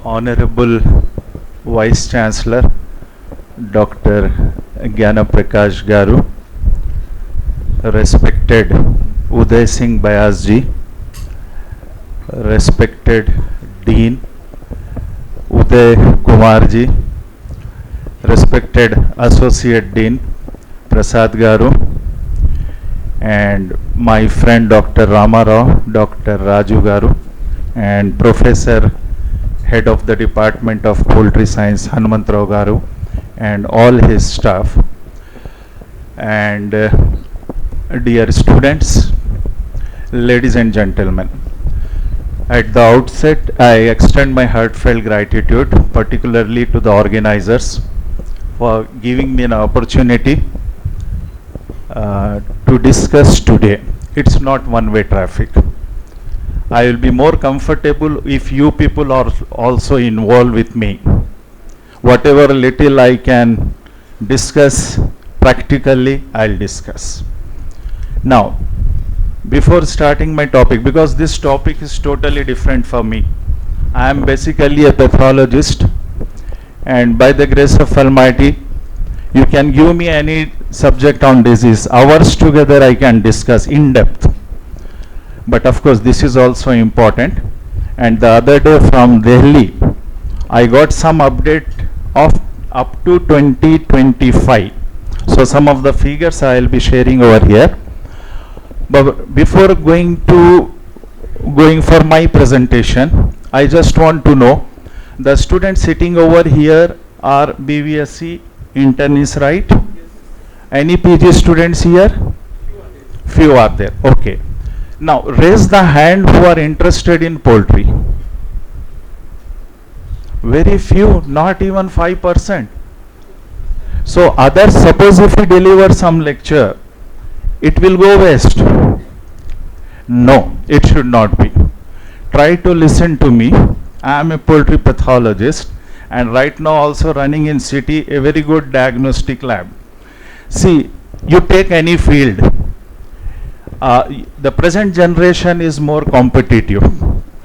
Honorable Vice Chancellor Dr Gnana Prakash Garu, respected Uday Singh Bayas ji, respected Dean Udaya Kumar ji, respected Associate Dean Prasad Garu, and my friend Dr R.M.V, Dr Raju Garu, and Professor Head of the Department of Poultry Science Hanumantrao Garu, and all his staff, and dear students, ladies and gentlemen. At the outset, I extend my heartfelt gratitude, particularly to the organizers, for giving me an opportunity to discuss today. It's not one-way traffic. I will be more comfortable if you people are also involved with me. Whatever little I can discuss practically, I'll discuss. Now, before starting my topic, because this topic is totally different for me, I am basically a pathologist, and by the grace of Almighty, you can give me any subject on disease. Hours together I can discuss in depth. But of course, this is also important. And the other day from Delhi, I got some update of up to 2025. So some of the figures I will be sharing over here. But before going for my presentation, I just want to know, the students sitting over here are BVSC internists, right? Yes. Any PG students here? Few are there. Okay. Now raise the hand who are interested in poultry. Very few, not even 5%. So others, suppose if we deliver some lecture, it will go waste. No, it should not be. Try to listen to me. I am a poultry pathologist and right now also running in city a very good diagnostic lab. See, you take any field. The present generation is more competitive,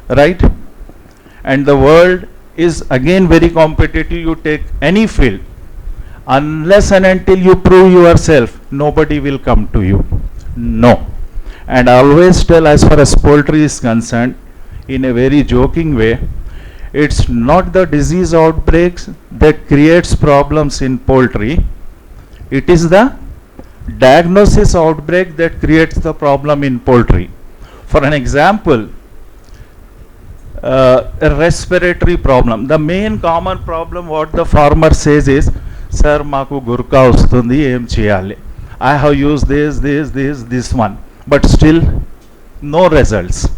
right? And the world is again very competitive. You take any field. Unless and until you prove yourself, nobody will come to you. No. And I always tell, as far as poultry is concerned, in a very joking way, it's not the disease outbreaks that creates problems in poultry. It is the diagnosis outbreak that creates the problem in poultry. For an example, a respiratory problem. The main common problem what the farmer says is, Sir, maku gurka ustundi, em cheyali. I have used this one, but still no results.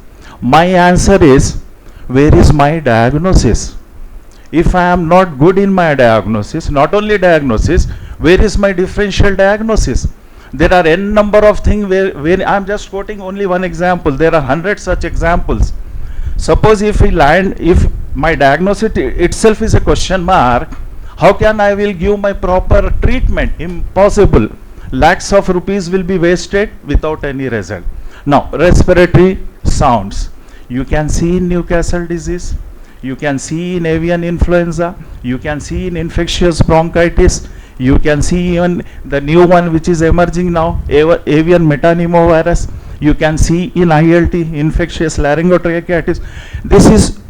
My answer is, where is my diagnosis? If I am not good in my diagnosis, not only diagnosis, where is my differential diagnosis? There are n number of things where I am just quoting only one example. There are 100 such examples. Suppose if my diagnosis itself is a question mark, how can I will give my proper treatment? Impossible. Lakhs of rupees will be wasted without any result. Now, respiratory sounds. You can see in Newcastle disease. You can see in avian influenza. You can see in infectious bronchitis. You can see even the new one which is emerging now, avian metapneumovirus. You can see in ILT, infectious laryngotracheitis. This is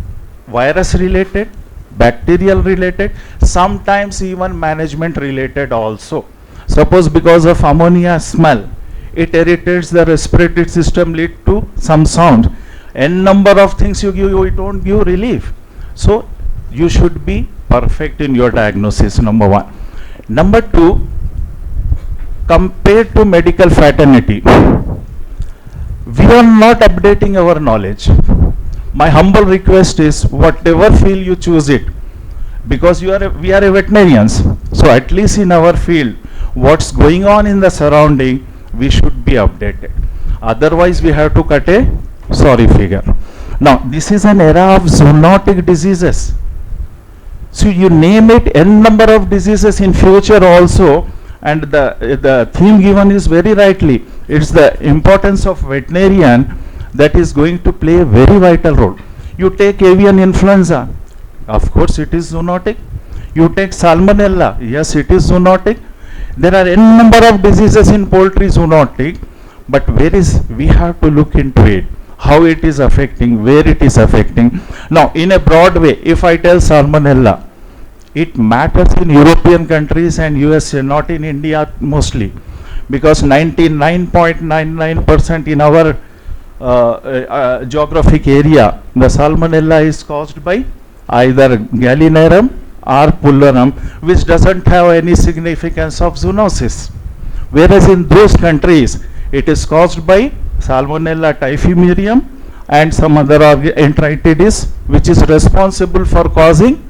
virus related, bacterial related, sometimes even management related also. Suppose because of ammonia smell, it irritates the respiratory system, lead to some sound. N number of things you give, you don't give relief. So you should be perfect in your diagnosis, number one. Number two, compared to medical fraternity, we are not updating our knowledge. My humble request is, whatever field you choose it, because we are veterinarians, so at least in our field, what's going on in the surrounding, we should be updated. Otherwise, we have to cut a sorry figure. Now, this is an era of zoonotic diseases. So you name it, n number of diseases in future also, and the theme given is very rightly. It's the importance of veterinarian that is going to play a very vital role. You take avian influenza, Of course, it is zoonotic. You take salmonella, yes, it is zoonotic. There are n number of diseases in poultry zoonotic, but we have to look into it, how it is affecting, where it is affecting. Now, in a broad way, if I tell salmonella, it matters in European countries and USA, not in India mostly, because 99.99% in our geographic area, the salmonella is caused by either gallinarum or pulmonum, which doesn't have any significance of zoonosis. Whereas in those countries, it is caused by Salmonella typhimurium and some other enteritidis, which is responsible for causing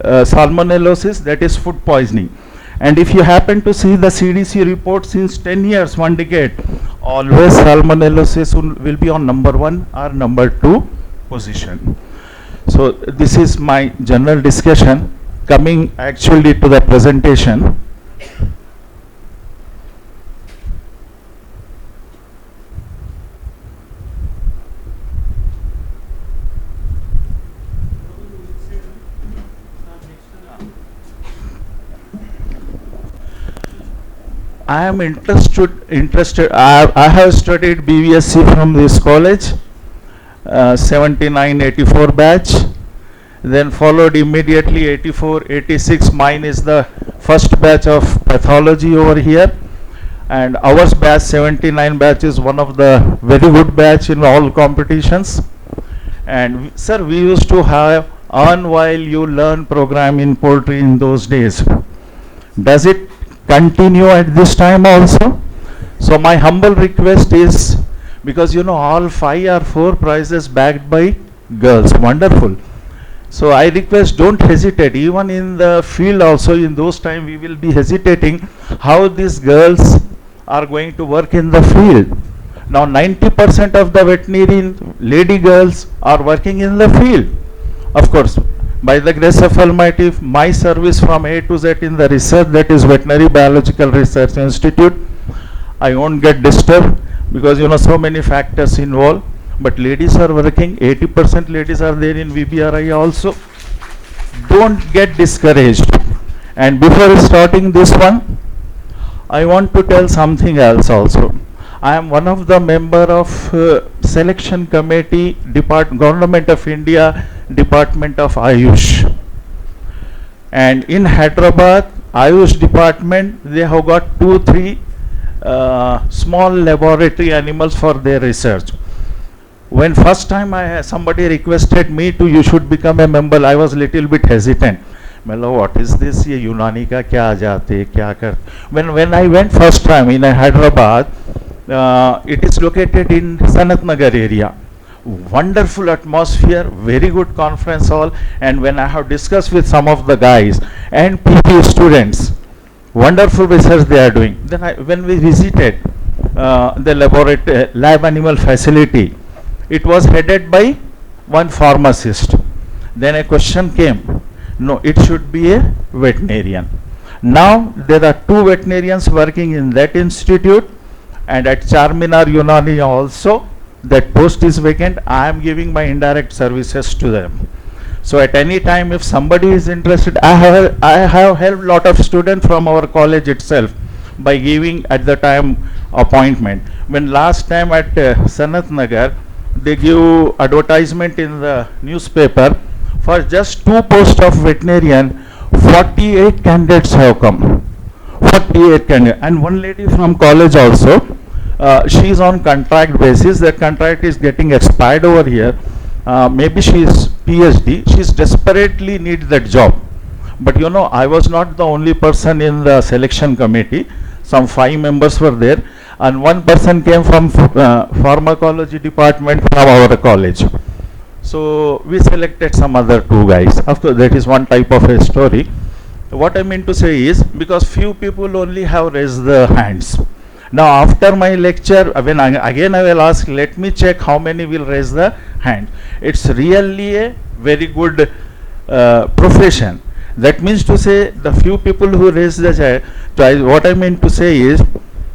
salmonellosis, that is food poisoning. And if you happen to see the CDC report since 10 years, 1 decade, always salmonellosis will be on number 1 or number 2 position. So this is my general discussion. Coming actually to the presentation. I am interested. I have studied BVSC from this college, 79-84 batch. Then followed immediately 84-86. Mine is the first batch of pathology over here. And ours batch 79 batch is one of the very good batch in all competitions. And sir, we used to have earn while you learn program in poultry in those days. Does it continue at this time also? So my humble request is, because you know all 5 or 4 prizes backed by girls, wonderful. So I request, don't hesitate. Even in the field also, in those time we will be hesitating how these girls are going to work in the field. Now 90% of the veterinary lady girls are working in the field. Of course, by the grace of Almighty, my service from A to Z in the research, that is Veterinary Biological Research Institute, I won't get disturbed because you know so many factors involved. But ladies are working, 80% ladies are there in VBRI also. Don't get discouraged. And before starting this one, I want to tell something else also. I am one of the member of selection committee, Government of India, Department of Ayush. And in Hyderabad, Ayush department, they have got 2-3 small laboratory animals for their research. When first time somebody requested me to, you should become a member, I was little bit hesitant. What is this? Ye Unani ka kya aajate, kya kar? When I went first time in Hyderabad, it is located in Sanat Nagar area. Wonderful atmosphere, very good conference hall. And when I have discussed with some of the guys and PP students, wonderful research they are doing. Then when we visited the laboratory, lab animal facility, it was headed by one pharmacist. Then a question came, no, it should be a veterinarian. Now there are 2 veterinarians working in that institute, and at Charminar Unani also that post is vacant. I am giving my indirect services to them. So at any time if somebody is interested, I have helped lot of students from our college itself by giving at the time appointment. When last time at Sanat Nagar, they give advertisement in the newspaper for just 2 posts of veterinarian, 48 candidates have come. 48 candidates. And one lady from college also, she is on contract basis. The contract is getting expired over here. Maybe she is PhD. She is desperately need that job. But you know, I was not the only person in the selection committee. Some 5 members were there. And 1 person came from pharmacology department from our college. So we selected some other 2 guys. Of course, that is one type of a story. What I mean to say is, because few people only have raised the hands. Now after my lecture, when again I will ask, let me check how many will raise the hand. It's really a very good profession. That means to say, the few people who raise the hand, what I mean to say is,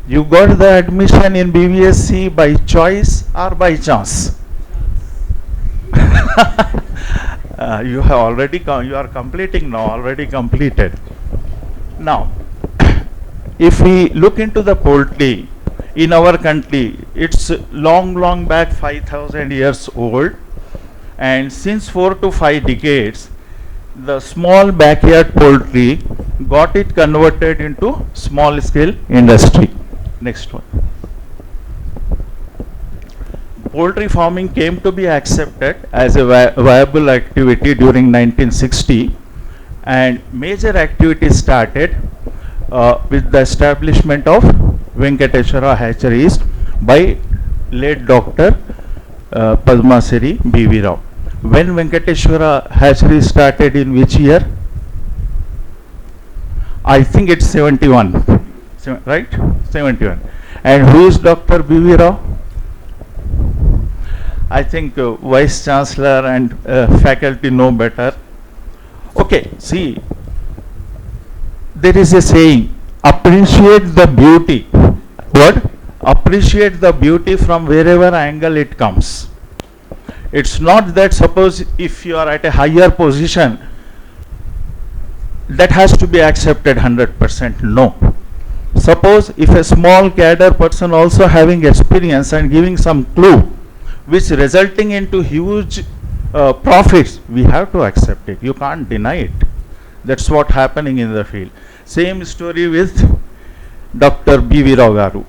you got the admission in BVSC by choice or by chance? You have already, you are completing now, already completed. Now, if we look into the poultry in our country, it's long back 5,000 years old, and since 4 to 5 decades, the small backyard poultry got it converted into small scale industry. Next one. Poultry farming came to be accepted as a viable activity during 1960, and major activity started with the establishment of Venkateshwara hatcheries by late Dr Padmasiri B.V. Rao. When Venkateshwara hatchery started, in which year? I think it's 71, right? 71. And who is Dr. B.V. Rao? I think Vice Chancellor and faculty know better. Okay, see, there is a saying, appreciate the beauty. What? Appreciate the beauty from wherever angle it comes. It's not that suppose if you are at a higher position, that has to be accepted 100%. No. Suppose if a small cadre person also having experience and giving some clue, which resulting into huge profits, we have to accept it. You can't deny it. That's what happening in the field. Same story with Dr. B.V. Rao Garu.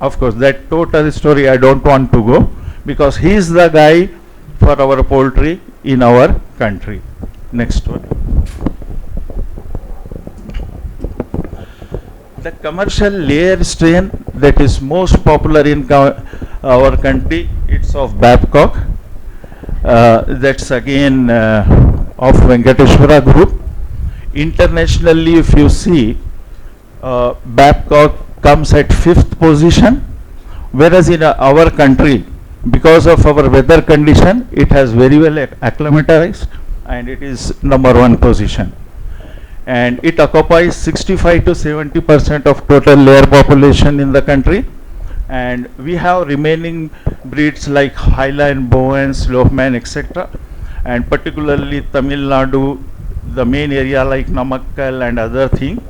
Of course, that total story I don't want to go, because he is the guy for our poultry in our country. Next one. The commercial layer strain that is most popular in our country, it's of Babcock. That's again of Venkateshwara group. Internationally, if you see, Babcock comes at 5th position, whereas in our country, because of our weather condition, it has very well acclimatized, and it is #1 position. And it occupies 65 to 70% of total layer population in the country. And we have remaining breeds like Highline, Bowen, Slopeman, etc. And particularly Tamil Nadu, the main area like Namakkal and other thing,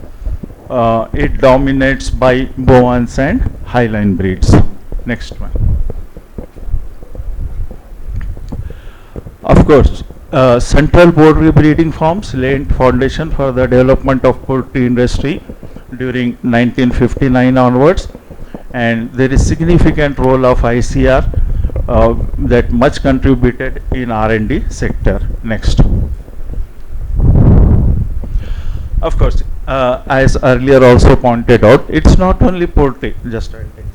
it dominates by Bowens and Highline breeds. Next one. Of course, central poultry breeding farms laid foundation for the development of poultry industry during 1959 onwards, and there is significant role of ICR that much contributed in R&D sector. Next. Of course, as earlier also pointed out, it's not only poultry. Just I'll take.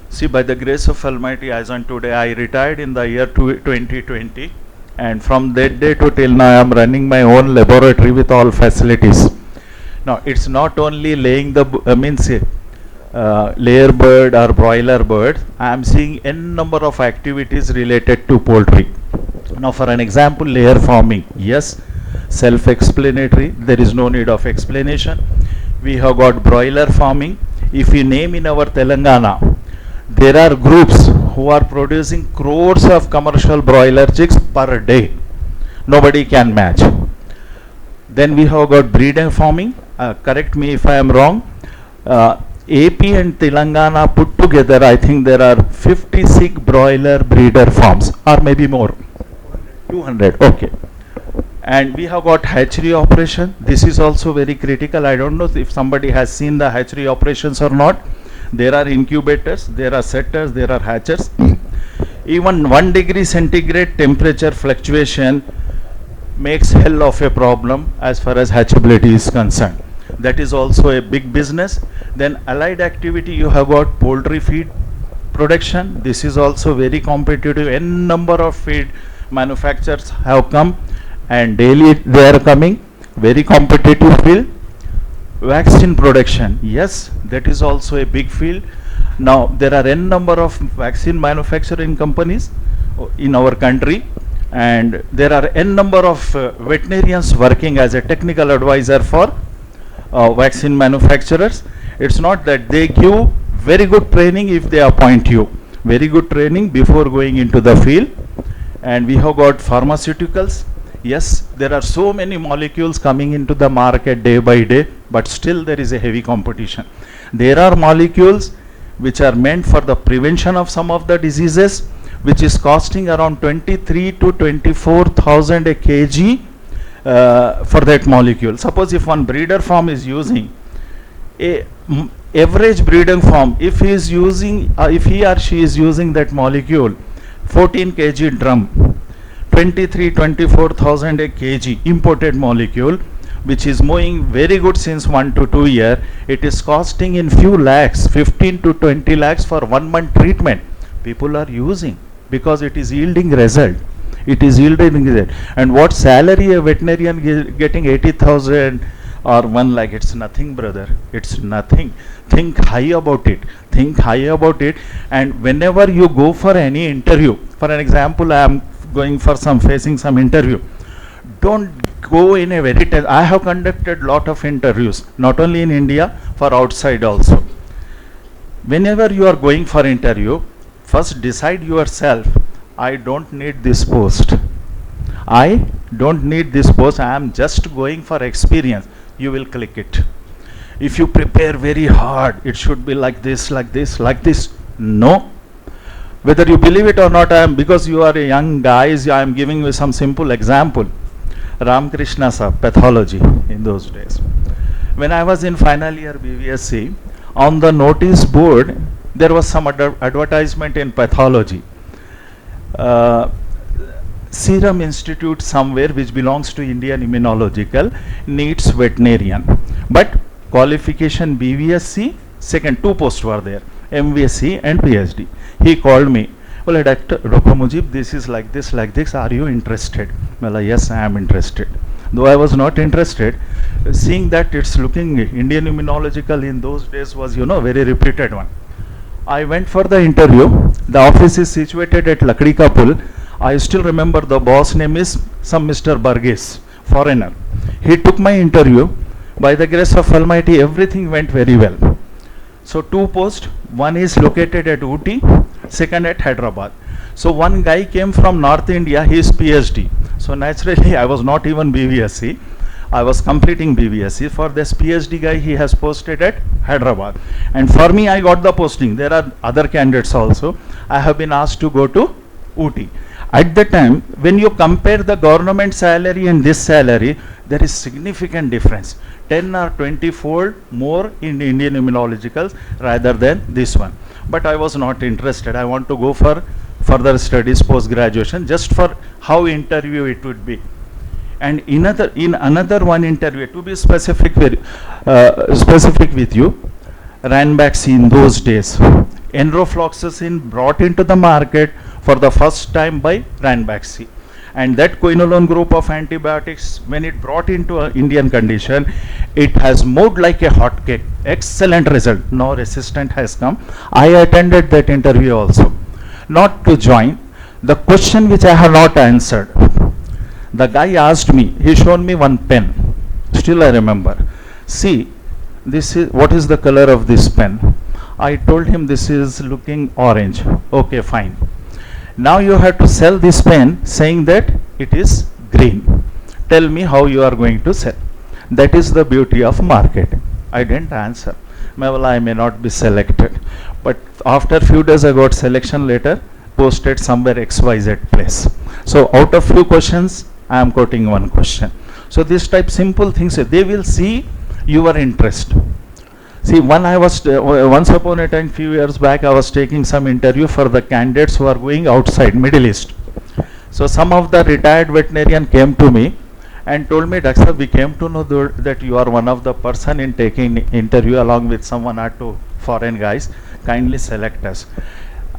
See, by the grace of Almighty, as on today, I retired in the year 2020, and from that day to till now, I am running my own laboratory with all facilities. Now, it's not only laying the layer bird or broiler bird. I am seeing n number of activities related to poultry. Now, for an example, layer farming. Yes, self-explanatory. There is no need of explanation. We have got broiler farming. If we name in our Telangana, there are groups who are producing crores of commercial broiler chicks per day. Nobody can match. Then we have got breeding farming. Correct me if I am wrong. AP and Telangana put together, I think there are 56 broiler breeder farms, or maybe more. 200. Okay. And we have got hatchery operation. This is also very critical. I don't know if somebody has seen the hatchery operations or not. There are incubators, there are setters, there are hatchers. Even 1 degree centigrade temperature fluctuation makes hell of a problem as far as hatchability is concerned. That is also a big business. Then allied activity, you have got poultry feed production. This is also very competitive. N number of feed manufacturers have come, and daily they are coming. Very competitive field. Vaccine production, yes, that is also a big field. Now, there are n number of vaccine manufacturing companies in our country, and there are n number of veterinarians working as a technical advisor for vaccine manufacturers. It's not that they give very good training if they appoint you. Very good training before going into the field. And we have got pharmaceuticals. Yes, there are so many molecules coming into the market day by day, but still there is a heavy competition. There are molecules which are meant for the prevention of some of the diseases, which is costing around 23 to 24,000 a kg for that molecule. Suppose if one breeder farm is using average breeding farm, if he is using, if he or she is using that molecule, 14 kg drum, 24,000 a kg imported molecule, which is moving very good since 1 to 2 years, it is costing in few lakhs, 15 to 20 lakhs for 1 month treatment. People are using because it is yielding result. It is yielding result. And what salary a veterinarian getting 80,000 or 1 lakh? It's nothing, brother. It's nothing. Think high about it. Think high about it. And whenever you go for any interview, for an example, I am going for facing some interview. Don't go in a very I have conducted lot of interviews, not only in India, for outside also. Whenever you are going for interview, first decide yourself, I don't need this post. I don't need this post. I am just going for experience. You will click it. If you prepare very hard, it should be like this, like this, like this. No. Whether you believe it or not, because you are a young guys, I am giving you some simple example. Ramakrishna sir, pathology in those days. When I was in final year BVSC, on the notice board, there was some advertisement in pathology. Serum Institute somewhere which belongs to Indian Immunological needs veterinarian. But qualification BVSC, second 2 posts were there, MVSC and PhD. He called me. Well, Dr. Mujeeb, this is like this, are you interested? Well, yes, I am interested. Though I was not interested, seeing that it's looking Indian Immunological in those days was, very reputed one. I went for the interview. The office is situated at Lakdi Ka Pul. I still remember the boss name is some Mr. Burgess, foreigner. He took my interview. By the grace of Almighty, everything went very well. So 2 posts, one is located at Ooty, second at Hyderabad. So one guy came from North India, he is PhD. So naturally I was not even BVSC. I was completing BVSC. For this PhD guy, he has posted at Hyderabad. And for me, I got the posting. There are other candidates also. I have been asked to go to Ooty. At the time, when you compare the government salary and this salary, there is significant difference. 10 or 20-fold more in Indian Immunologicals rather than this one. But I was not interested. I want to go for further studies, post-graduation, just for how interview it would be. And in another one interview, to be specific with you, Ranbaxy in those days, enrofloxacin brought into the market for the first time by Ranbaxy. And that quinolone group of antibiotics, when it brought into an Indian condition, it has moved like a hot cake. Excellent result. No resistant has come. I attended that interview also. Not to join. The question which I have not answered, the guy asked me, he shown me one pen. Still I remember. See, this is, what is the color of this pen? I told him this is looking orange. Okay, fine. Now you have to sell this pen saying that it is green. Tell me how you are going to sell. That is the beauty of market. I didn't answer. Well, I may not be selected. But after few days I got selection letter posted somewhere XYZ place. So out of few questions, I am quoting one question. So this type simple things, they will see your interest. See, once upon a time, few years back, I was taking some interview for the candidates who are going outside, Middle East. So some of the retired veterinarian came to me and told me, Doctor, we came to know that you are one of the person in taking interview along with some 1 or 2 foreign guys. Kindly select us.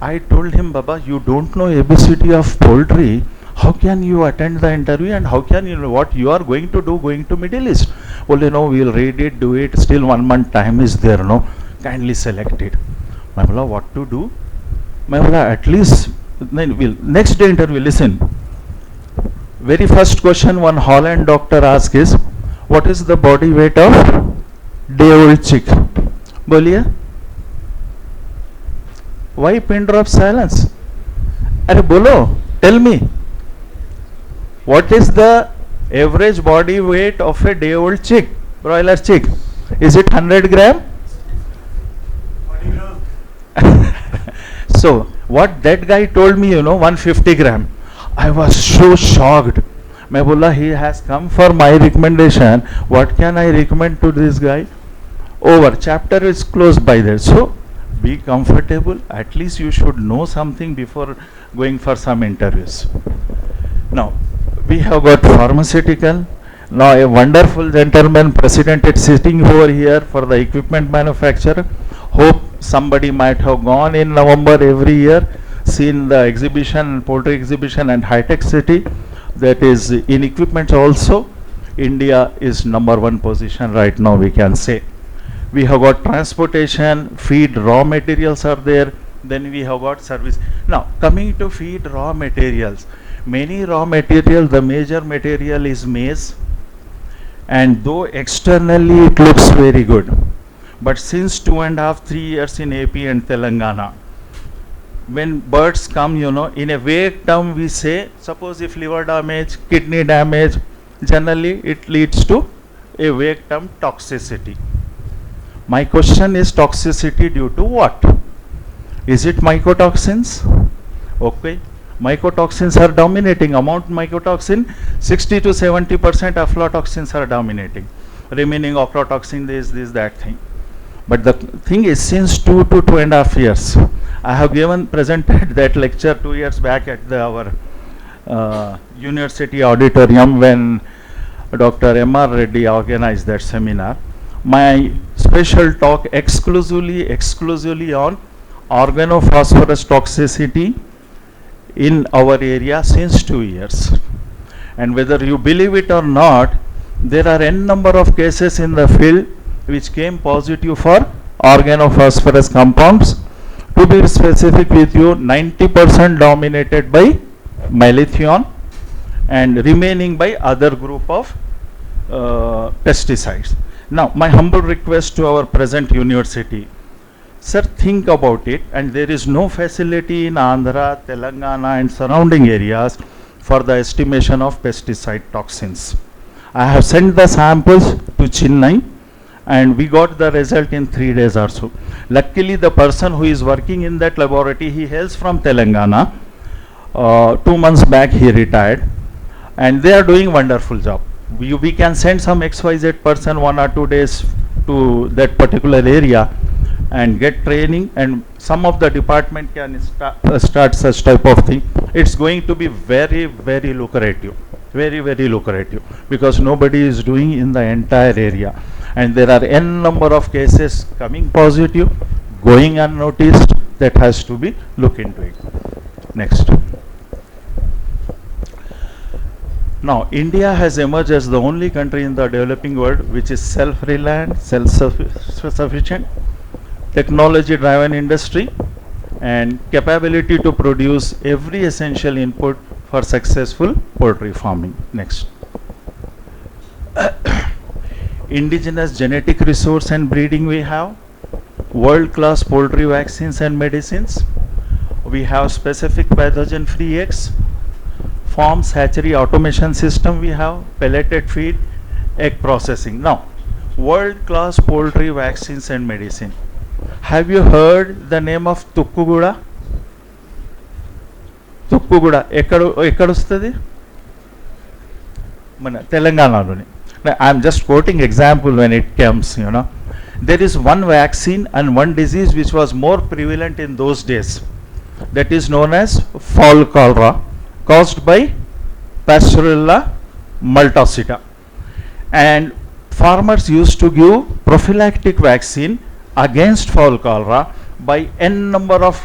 I told him, Baba, you don't know ABCD of poultry. How can you attend the interview and how can you know what you are going to do going to Middle East? Well, we'll read it, do it, still 1 month time is there, no? Kindly select it. मैं बोला what to do? मैं बोला at least next day interview, listen. Very first question one Holland doctor asked is, what is the body weight of day-old chick? बोलिए. Why pin drop silence? अरे बोलो, tell me. What is the average body weight of a day-old chick, broiler chick? Is it 100 gram? So what that guy told me, 150 gram. I was so shocked. मैं बोला, he has come for my recommendation. What can I recommend to this guy? Over. Chapter is closed by there. So be comfortable. At least you should know something before going for some interviews. Now we have got pharmaceutical. Now a wonderful gentleman president is sitting over here for the equipment manufacturer. Hope somebody might have gone in November every year, seen the exhibition, poultry exhibition and high-tech city. That is in equipment also. India is #1 position right now, we can say. We have got transportation, feed, raw materials are there. Then we have got service. Now coming to feed raw materials, many raw material, the major material is maize, and though externally it looks very good, but since 2.5, 3 years in AP and Telangana, when birds come, in a vague term we say, suppose if liver damage, kidney damage, generally it leads to a vague term toxicity. My question is, toxicity due to what? Is it mycotoxins? Okay, mycotoxins are dominating. Amount mycotoxin, 60 to 70% aflatoxins are dominating. Remaining ochratoxin, this, that thing. But the thing is, since 2 to 2.5 years, I have presented that lecture 2 years back at our university auditorium when Dr. M.R. Reddy organized that seminar. My special talk exclusively on organophosphorus toxicity in our area since 2 years. And whether you believe it or not, there are n number of cases in the field which came positive for organophosphorus compounds. To be specific with you, 90% dominated by malathion and remaining by other group of pesticides. Now my humble request to our present university, sir, think about it, and there is no facility in Andhra, Telangana and surrounding areas for the estimation of pesticide toxins. I have sent the samples to Chennai and we got the result in 3 days or so. Luckily the person who is working in that laboratory, he hails from Telangana. 2 months back he retired and they are doing wonderful job. We can send some XYZ person 1 or 2 days to that particular area and get training, and some of the department can start such type of thing. It's going to be very, very lucrative, very, very lucrative, because nobody is doing in the entire area, and there are n number of cases coming positive, going unnoticed. That has to be looked into it. Next. Now India has emerged as the only country in the developing world which is self-reliant, self-sufficient, technology-driven industry and capability to produce every essential input for successful poultry farming. Next. Indigenous genetic resource and breeding we have, world-class poultry vaccines and medicines, we have specific pathogen-free eggs, farms hatchery automation system we have, pelleted feed, egg processing. Now, world-class poultry vaccines and medicine. Have you heard the name of Tukkuguda? Tukkuguda, ekkadustadi? Mana Telangana. I am just quoting example when it comes, There is one vaccine and one disease which was more prevalent in those days. That is known as fall cholera, caused by Pasteurella multocida, and farmers used to give prophylactic vaccine against fall cholera by n number of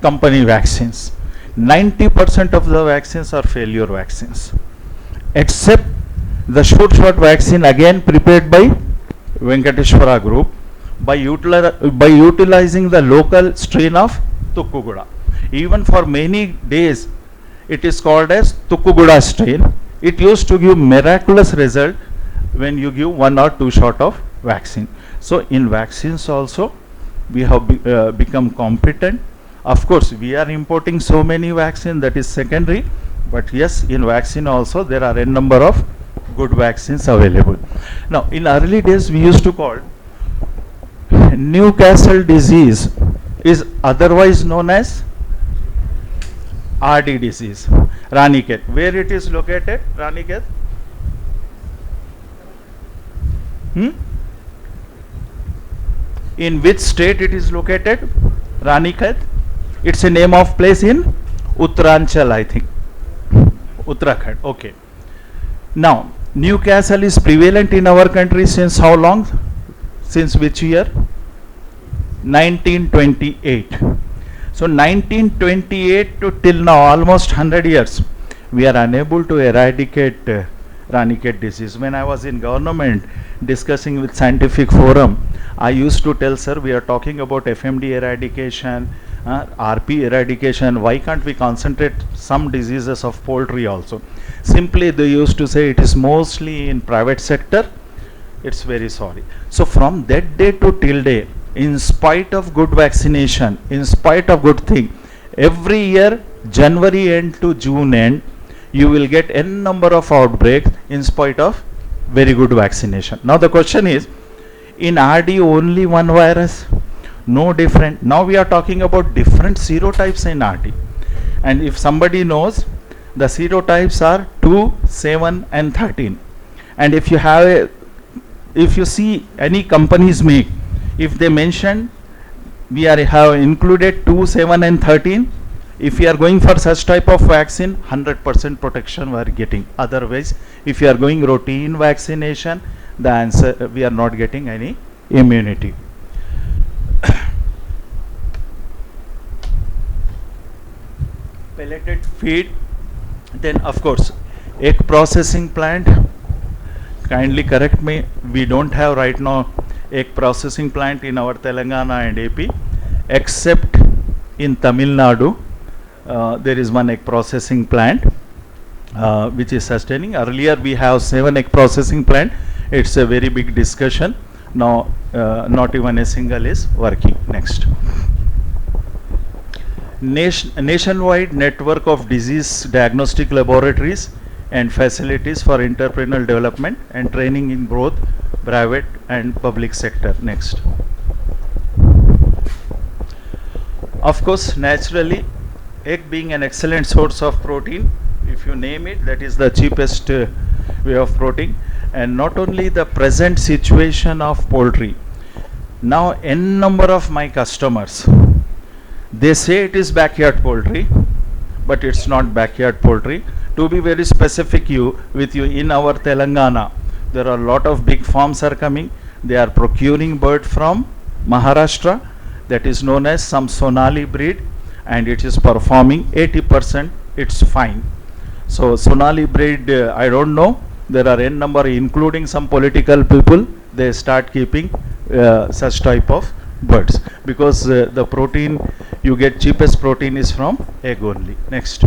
company vaccines. 90% of the vaccines are failure vaccines, except the short vaccine again prepared by Venkateshwara group, by utilizing the local strain of Tukkuguda. Even for many days, it is called as Tukkuguda strain. It used to give miraculous result when you give 1 or 2 shot of vaccine. So in vaccines also, we have become competent. Of course, we are importing so many vaccines, that is secondary. But yes, in vaccine also, there are a number of good vaccines available. Now, in early days, we used to call Newcastle disease is otherwise known as RD disease, Raniket. Where it is located, Raniket? In which state it is located, Raniket? It's a name of place in Uttaranchal, I think. Uttarakhand, okay. Now, Newcastle is prevalent in our country since how long? Since which year? 1928. So 1928 to till now, almost 100 years, we are unable to eradicate Raniket disease. When I was in government discussing with scientific forum, I used to tell, sir, we are talking about FMD eradication, RP eradication, why can't we concentrate some diseases of poultry also? Simply they used to say it is mostly in private sector. It's very sorry. So from that day to till day, in spite of good vaccination, in spite of good thing, every year January end to June end, you will get n number of outbreaks in spite of very good vaccination. Now the question is, in RD only one virus? No different. Now we are talking about different serotypes in RD. And if somebody knows, the serotypes are 2, 7 and 13. And if you have if you see any companies make, if they mention we have included 2, 7 and 13, if you are going for such type of vaccine, 100% protection we are getting. Otherwise, if you are going routine vaccination, the answer, we are not getting any immunity. Pelleted feed, then of course egg processing plant. Kindly correct me, we don't have right now egg processing plant in our Telangana and AP, except in Tamil Nadu. There is one egg processing plant which is sustaining. Earlier we have 7 egg processing plant. It's a very big discussion. Now not even a single is working. Next. Nationwide network of disease diagnostic laboratories and facilities for entrepreneurial development and training in both private and public sector. Next. Of course, naturally, egg being an excellent source of protein, if you name it, that is the cheapest way of protein. And not only the present situation of poultry, now n number of my customers, they say it is backyard poultry, but it's not backyard poultry. To be very specific with you, in our Telangana, there are a lot of big farms are coming. They are procuring bird from Maharashtra, that is known as some Sonali breed, and it is performing 80%, it's fine. So Sonali breed, I don't know, there are n number, including some political people, they start keeping such type of birds, because the protein, you get cheapest protein is from egg only. Next.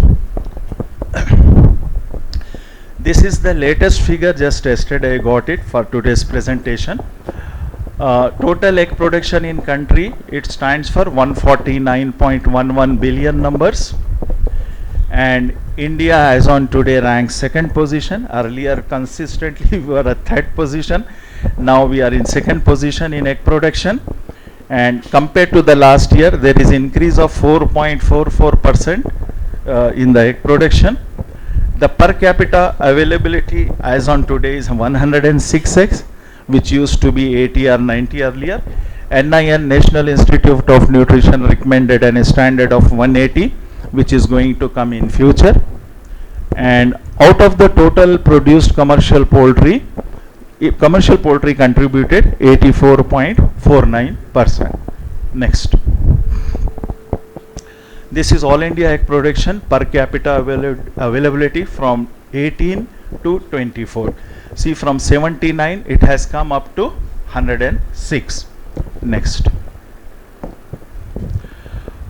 This is the latest figure, just yesterday I got it for today's presentation. Total egg production in country, it stands for 149.11 billion numbers, and India as on today ranks 2nd position. Earlier consistently we were at 3rd position, now we are in 2nd position in egg production, and compared to the last year there is increase of 4.44% in the egg production. The per capita availability as on today is 106 eggs, which used to be 80 or 90 earlier. NIN, National Institute of Nutrition, recommended a standard of 180, which is going to come in future. And out of the total produced commercial poultry contributed 84.49%. Next. This is all India egg production per capita availability from 18 to 24. See, from 79 it has come up to 106. Next.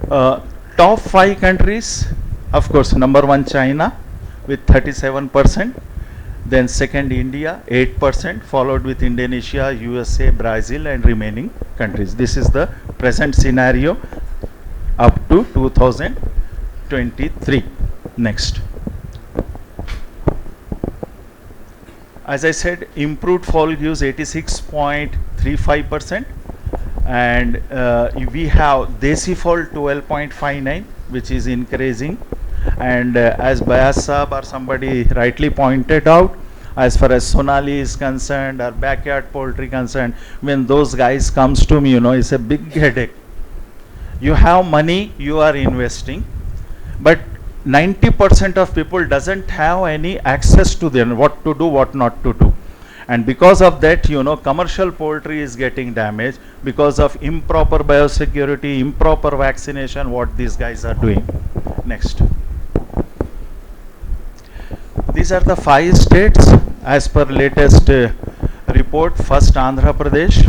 Top 5 countries, of course, number 1 China with 37%, then second India 8%, followed with Indonesia, USA, Brazil and remaining countries. This is the present scenario up to 2023. Next. As I said, improved fall gives 86.35%, and we have Desi fall 12.59, which is increasing. And as Bayas Saab or somebody rightly pointed out, as far as Sonali is concerned or backyard poultry concerned, when those guys comes to me, it's a big headache. You have money, you are investing, but 90% of people doesn't have any access to them, what to do, what not to do. And because of that, commercial poultry is getting damaged because of improper biosecurity, improper vaccination, what these guys are doing. Next. These are the 5 states as per latest report. First, Andhra Pradesh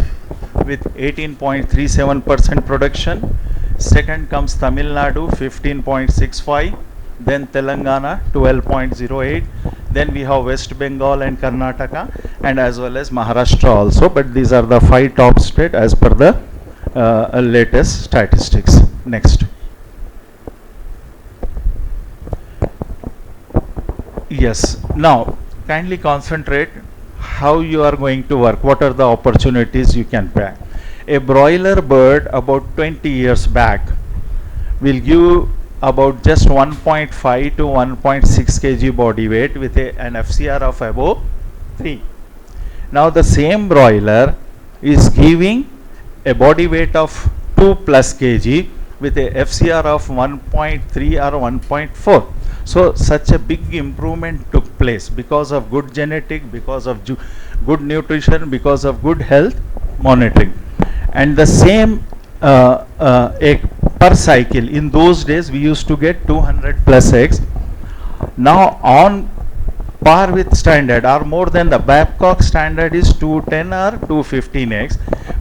with 18.37% production. Second comes Tamil Nadu, 15.65. Then Telangana, 12.08. Then we have West Bengal and Karnataka, and as well as Maharashtra also. But these are the 5 top states as per the latest statistics. Next. Yes. Now, kindly concentrate how you are going to work. What are the opportunities you can pack? A broiler bird about 20 years back will give about just 1.5 to 1.6 kg body weight with an FCR of above 3. Now the same broiler is giving a body weight of 2 plus kg with a FCR of 1.3 or 1.4. So such a big improvement took place because of good genetic, because of good nutrition, because of good health monitoring. And the same egg per cycle, in those days we used to get 200 plus eggs. Now on par with standard or more than the Babcock standard is 210 or 215 eggs,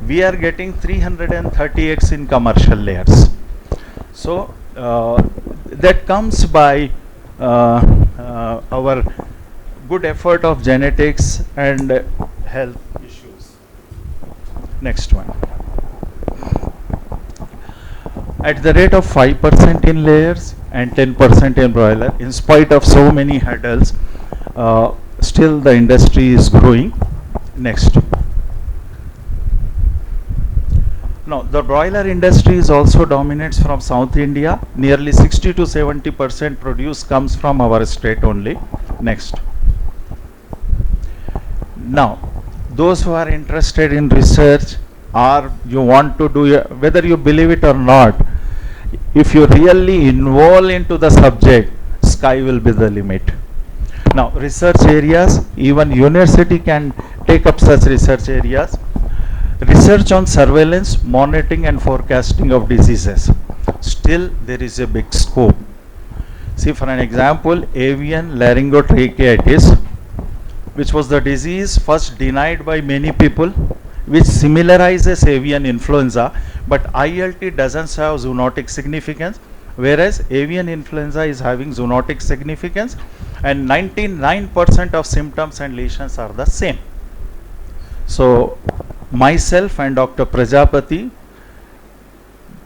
we are getting 330 eggs in commercial layers. So that comes by our good effort of genetics and health issues. Next one. At the rate of 5% in layers and 10% in broiler, in spite of so many hurdles, still the industry is growing. Next. Now, the broiler industry is also dominates from South India. Nearly 60 to 70% produce comes from our state only. Next. Now, those who are interested in research or you want to do, whether you believe it or not, if you really involve into the subject, sky will be the limit. Now, research areas, even university can take up such research areas. Research on surveillance, monitoring and forecasting of diseases. Still there is a big scope. See, for an example, avian laryngotracheitis, which was the disease first denied by many people, which similarizes avian influenza, but ILT doesn't have zoonotic significance, whereas avian influenza is having zoonotic significance, and 99% of symptoms and lesions are the same. So myself and Dr. Prajapati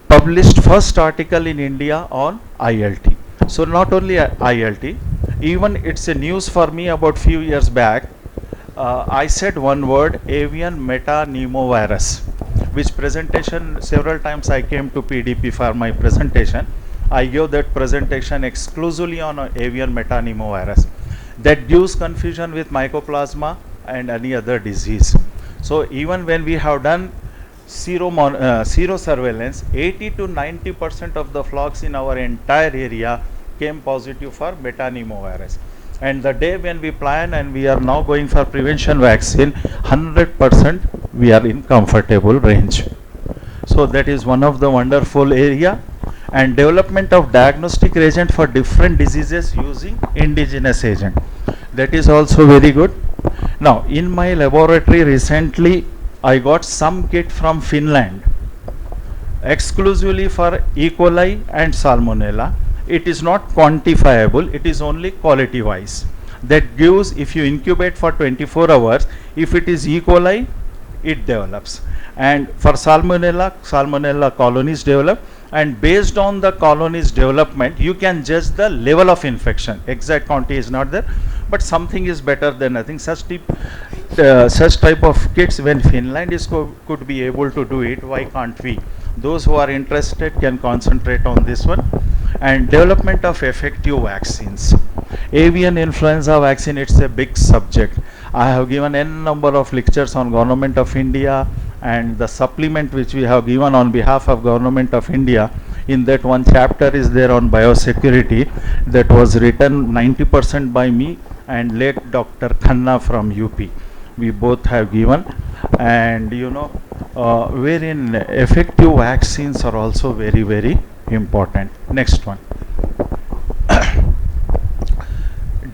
published first article in India on ILT. So not only ILT, even it's a news for me about few years back. I said one word, avian metapneumovirus, which presentation several times I came to PDP for my presentation. I gave that presentation exclusively on avian metapneumovirus. That gives confusion with mycoplasma and any other disease. So even when we have done zero surveillance, 80 to 90% of the flocks in our entire area came positive for metapneumovirus. And the day when we plan and we are now going for prevention vaccine, 100% we are in comfortable range. So that is one of the wonderful area. And development of diagnostic agent for different diseases using indigenous agent. That is also very good. Now, in my laboratory recently, I got some kit from Finland exclusively for E. coli and Salmonella. It is not quantifiable, it is only quality wise. That gives, if you incubate for 24 hours, if it is E. coli, it develops. And for Salmonella colonies develop, and based on the colonies development, you can judge the level of infection. Exact quantity is not there, but something is better than nothing. Such type of kits, when Finland is could be able to do it, why can't we? Those who are interested can concentrate on this one. And development of effective vaccines. Avian influenza vaccine, it's a big subject. I have given n number of lectures on Government of India, and the supplement which we have given on behalf of Government of India. In that, one chapter is there on biosecurity that was written 90% by me and late Dr. Khanna from UP. We both have given, and wherein effective vaccines are also very, very important. Next one.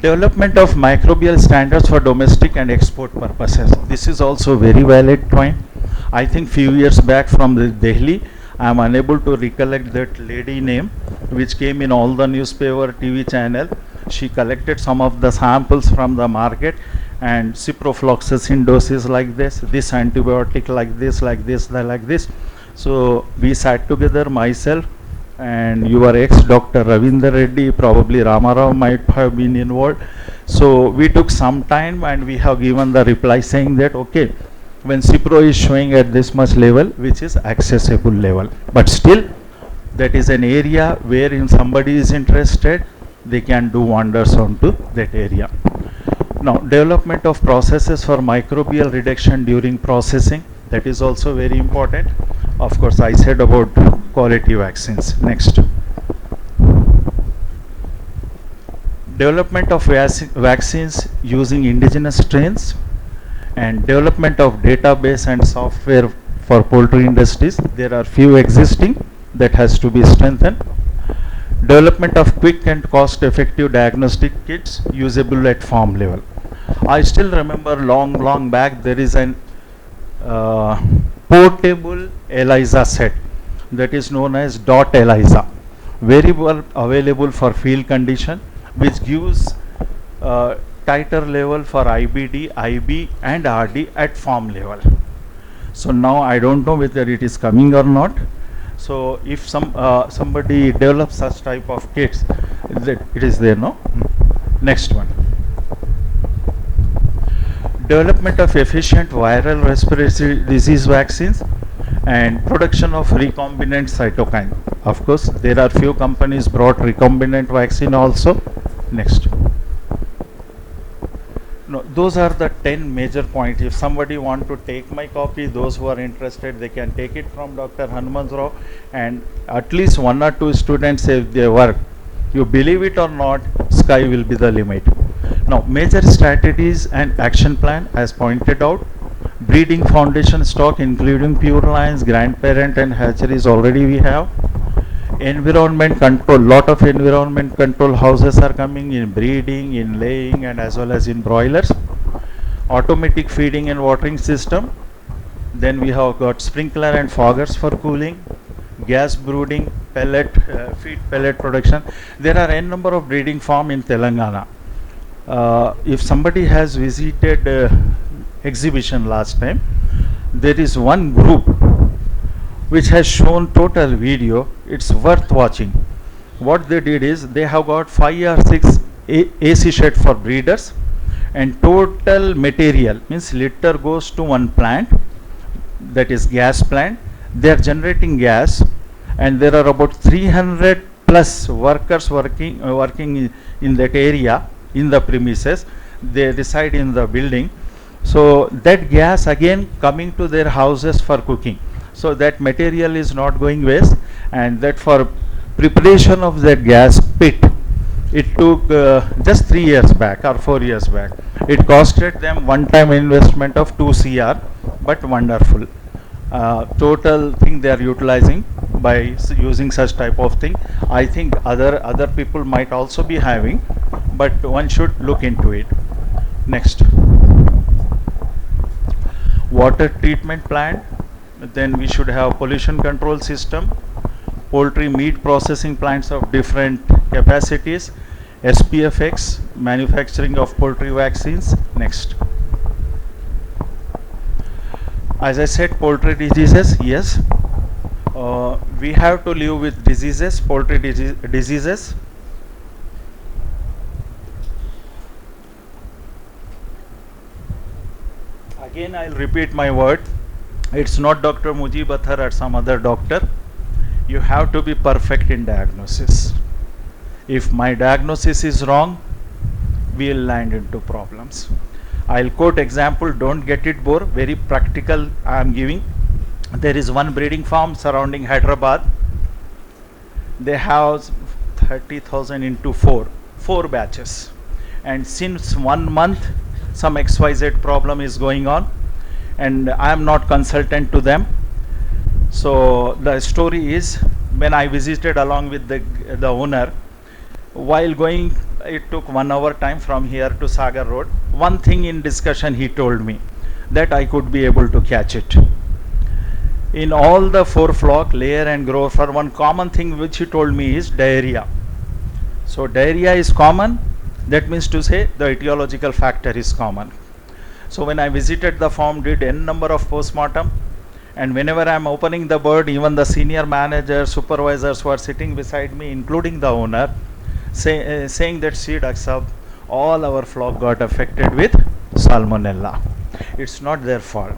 Development of microbial standards for domestic and export purposes. This is also very valid point. I think few years back from the Delhi, I am unable to recollect that lady name, which came in all the newspaper, TV channel. She collected some of the samples from the market, and ciprofloxacin doses like this antibiotic like this, like this. So we sat together, myself and your ex-Dr. Ravindra Reddy, probably Ramarao might have been involved. So we took some time and we have given the reply saying that, okay, when Cipro is showing at this much level, which is accessible level, but still that is an area where if somebody is interested, they can do wonders onto that area. Now, development of processes for microbial reduction during processing, that is also very important. Of course, I said about quality vaccines. Next. Development of vaccines using indigenous strains, and development of database and software for poultry industries. There are few existing that has to be strengthened. Development of quick and cost-effective diagnostic kits usable at farm level. I still remember long back there is an portable ELISA set that is known as dot ELISA, very well available for field condition, which gives tighter level for IBD, IB and RD at farm level. So now I don't know whether it is coming or not. So if somebody develops such type of kits, it is there, no? Next one. Development of efficient viral respiratory disease vaccines and production of recombinant cytokine. Of course, there are few companies brought recombinant vaccine also. Next. No, those are the 10 major points. If somebody want to take my copy, those who are interested, they can take it from Dr. Hanumantrao, and at least 1 or 2 students, if they work, you believe it or not, sky will be the limit. Now, major strategies and action plan as pointed out. Breeding foundation stock including pure lines, grandparent and hatcheries already we have. Environment control, lot of environment control houses are coming in breeding, in laying and as well as in broilers. Automatic feeding and watering system. Then we have got sprinkler and foggers for cooling, gas brooding, pellet, feed pellet production. There are n number of breeding farm in Telangana. If somebody has visited exhibition last time, there is one group which has shown total video. It's worth watching. What they did is they have got 5 or 6 AC shed for breeders, and total material means litter goes to one plant, that is gas plant. They are generating gas, and there are about 300 plus workers working in that area, in the premises. They reside in the building. So that gas again coming to their houses for cooking. So that material is not going waste, and that for preparation of that gas pit, it took just 3 years back or 4 years back. It costed them one-time investment of 2 CR, but wonderful. Total thing they are utilizing by using such type of thing. I think other people might also be having, but one should look into it. Next. water treatment plant, then we should have pollution control system, poultry meat processing plants of different capacities, SPFX, manufacturing of poultry vaccines. Next. As I said, poultry diseases, yes. We have to live with diseases, poultry diseases. Again, I'll repeat my word. It's not Dr. Mujeeb, Ather or some other doctor. You have to be perfect in diagnosis. If my diagnosis is wrong, we'll land into problems. I'll quote example, don't get it bored, very practical I am giving. There is one breeding farm surrounding Hyderabad. They have 30,000 into four batches. And since 1 month, some XYZ problem is going on. And I am not consultant to them. So the story is, when I visited along with the owner, while going, it took 1 hour time from here to Sagar Road. One thing in discussion he told me, that I could be able to catch it. In all the 4 flock, layer and grower, one common thing which he told me is diarrhea. So diarrhea is common, that means to say the etiological factor is common. So when I visited the farm, did n number of postmortem, and whenever I am opening the bird, even the senior managers, supervisors who are sitting beside me, including the owner, saying that, see Dr. Sahab, all our flock got affected with salmonella. It's not their fault.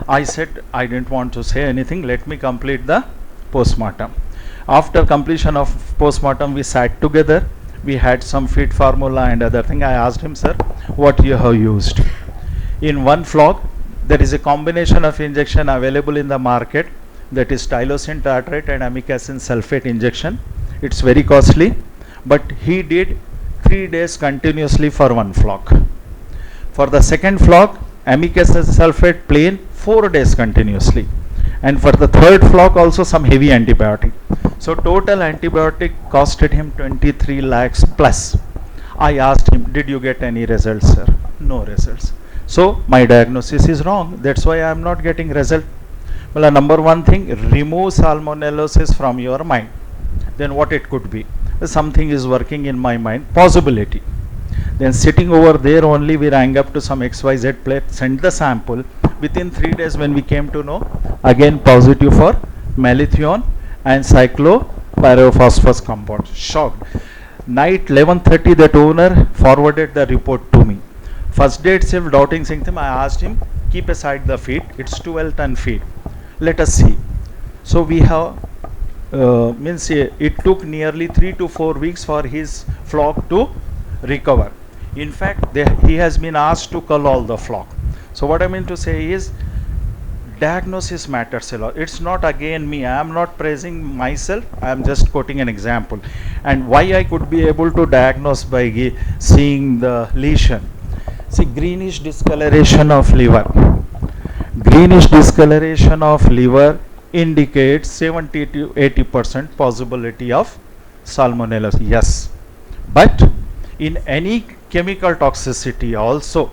I said, I didn't want to say anything, let me complete the postmortem. After completion of postmortem, we sat together, we had some feed formula and other thing. I asked him, sir, what you have used? In one flock, there is a combination of injection available in the market, that is tylosin tartrate and amikacin sulfate injection. It's very costly, but he did 3 days continuously for one flock. For the second flock, amikacin sulfate plain 4 days continuously, and for the third flock also some heavy antibiotic. So total antibiotic costed him 23 lakhs plus. I asked him, did you get any results, sir? No results. So my diagnosis is wrong, that's why I am not getting result. Well, number one thing, remove salmonellosis from your mind. Then what it could be? Something is working in my mind, possibility. Then sitting over there only, we rang up to some XYZ place, sent the sample. Within 3 days when we came to know, again positive for malathion and cyclopyrophosphorus compound. Shocked. Night 11:30, that owner forwarded the report to me. First day itself, doubting symptom, I asked him, keep aside the feed, it's 12 ton feed. Let us see. So we have, it took nearly 3 to 4 weeks for his flock to recover. In fact, he has been asked to cull all the flock. So what I mean to say is, diagnosis matters a lot. It's not again me, I am not praising myself, I am just quoting an example. And why I could be able to diagnose by seeing the lesion. See, greenish discoloration of liver. Greenish discoloration of liver indicates 70 to 80% possibility of salmonella. Yes, but in any chemical toxicity also,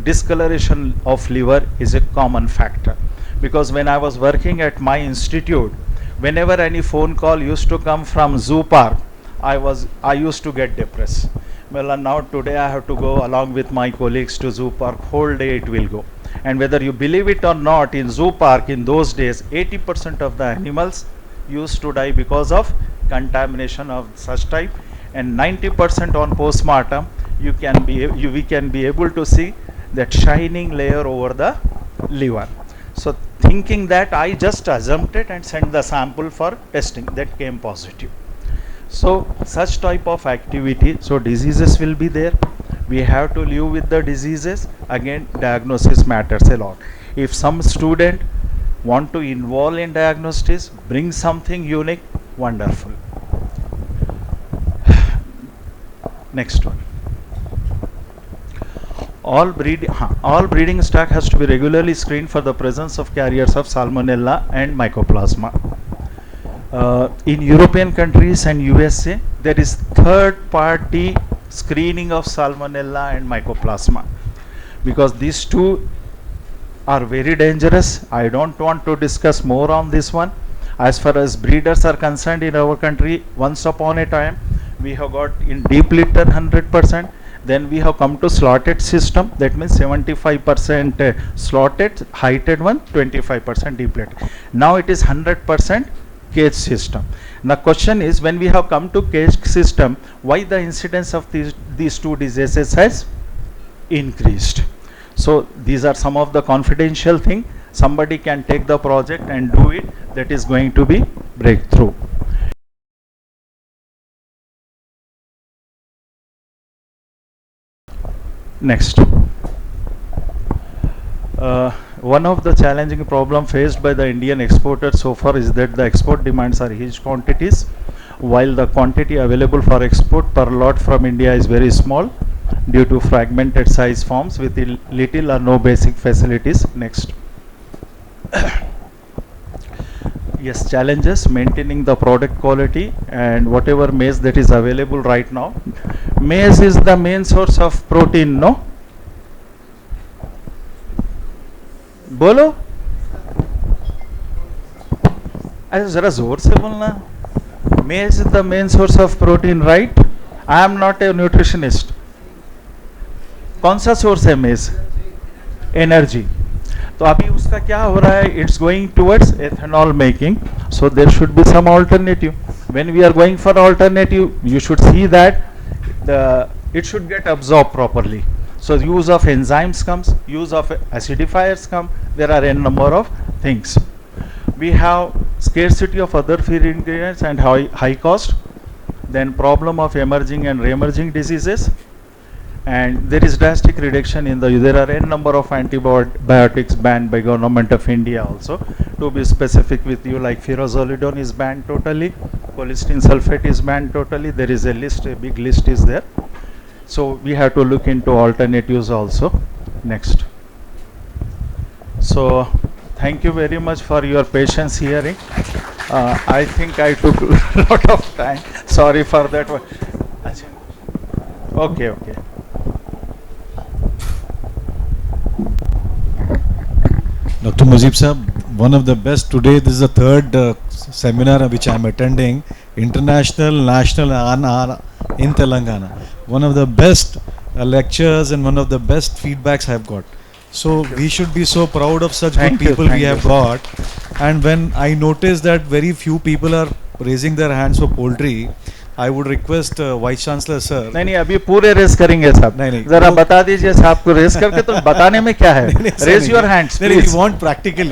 discoloration of liver is a common factor. Because when I was working at my institute, whenever any phone call used to come from zoo park, I used to get depressed. Well, now today I have to go along with my colleagues to zoo park, whole day it will go. And whether you believe it or not, in zoo park in those days, 80% of the animals used to die because of contamination of such type, and 90% on postmortem, we can be able to see that shining layer over the liver. So thinking that, I just assumed it and sent the sample for testing, that came positive. So such type of activity, so diseases will be there. We have to live with the diseases. Again, diagnosis matters a lot. If some student want to involve in diagnosis, bring something unique, wonderful. Next one. All breeding stock has to be regularly screened for the presence of carriers of salmonella and mycoplasma. In European countries and USA, there is third-party screening of salmonella and mycoplasma, because these two are very dangerous. I don't want to discuss more on this one. As far as breeders are concerned in our country, once upon a time, we have got in deep litter 100%. Then we have come to slotted system. That means 75% slotted, heighted one, 25% deep litter. Now it is 100% cage system. Now question is, when we have come to cage system, why the incidence of these two diseases has increased? So these are some of the confidential thing. Somebody can take the project and do it. That is going to be breakthrough. Next. One of the challenging problem faced by the Indian exporters so far is that the export demands are huge quantities, while the quantity available for export per lot from India is very small due to fragmented size farms with little or no basic facilities. Next. Yes, challenges maintaining the product quality and whatever maize that is available right now. Maize is the main source of protein, no? बोलो, अरे जरा जोर से बोलना. Maize is the main source of protein, right? I am not a nutritionist. कौन सा source है maize? Energy. तो अभी उसका क्या हो रहा है? It's going towards ethanol making. So there should be some alternative. When we are going for alternative, you should see that it should get absorbed properly. So use of enzymes comes, use of acidifiers come. There are a number of things. We have scarcity of other feed ingredients and high cost. Then problem of emerging and re-emerging diseases. And there is drastic reduction in there are a number of antibiotics banned by government of India also. To be specific with you, like furazolidone is banned totally, cholesterol sulfate is banned totally. There is a list, a big list is there. So we have to look into alternatives also. Next. So thank you very much for your patience hearing. I think I took a lot of time. Sorry for that one. Okay, okay. Dr. Mujeeb sir, one of the best today. This is the third seminar which I am attending, international, national, in Telangana. One of the best lectures and one of the best feedbacks I have got. So we should be so proud of such good people we have got. And when I notice that very few people are raising their hands for poultry, I would request Vice Chancellor sir. नहीं अभी पूरे race करेंगे साहब. नहीं जरा बता दीजिए साहब को रेस करके तो बताने में क्या है. Raise your hands please. We want practically.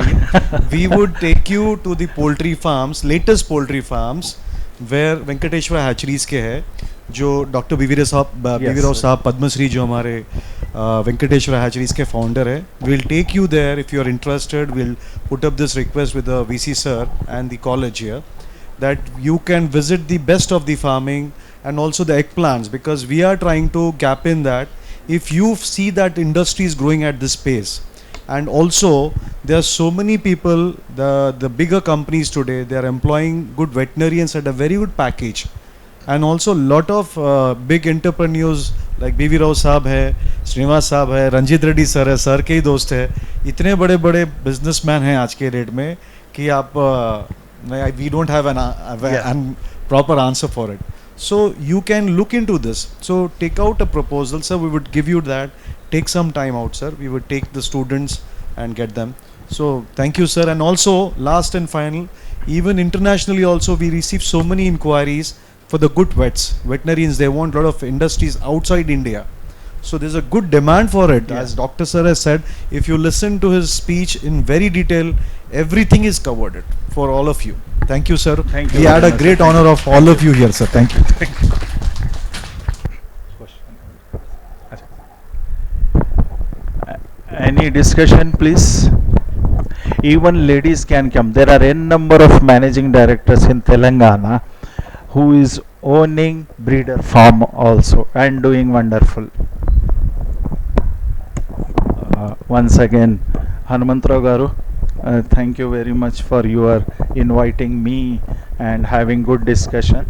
We would take you to the poultry farms, latest poultry farms, where Venkateshwara hatcheries के है, जो डॉक्टर बीवी राव साहब पद्मश्री जो हमारे वेंकटेश्वर हैचरीज के फाउंडर है. We'll take you there if you are interested. We'll put up this request with the VC sir and the college here, that you can visit the best of the farming and also the eggplants, because we are trying to gap in that. If you see that industry is growing at this pace, and also there are so many people, the bigger companies today, they are employing good veterinarians at a very good package, and also lot of big entrepreneurs like BV Rao साहब है, श्रीनिवास साहब है, Ranjit Reddy sir है, sir के ही दोस्त है. इतने बड़े बड़े बिजनेसमैन हैं आज के डेट में कि आप we don't have an proper answer for it. So you can look into this. So take out a proposal, sir. We would give you that. Take some time out, sir. We would take the students and get them. So thank you, sir. And also, last and final, even internationally also, we receive so many inquiries for the good veterinarians. They want a lot of industries outside India. So there's a good demand for it. As Dr. Sir has said, if you listen to his speech in very detail, everything is covered it for all of you. Thank you, sir. Thank you. We had a great honor of all of you here, sir. Thank you. Any discussion, please? Even ladies can come. There are n number of managing directors in Telangana who is owning breeder farm also and doing wonderful. Once again, Hanumantrao garu, thank you very much for your inviting me and having good discussion.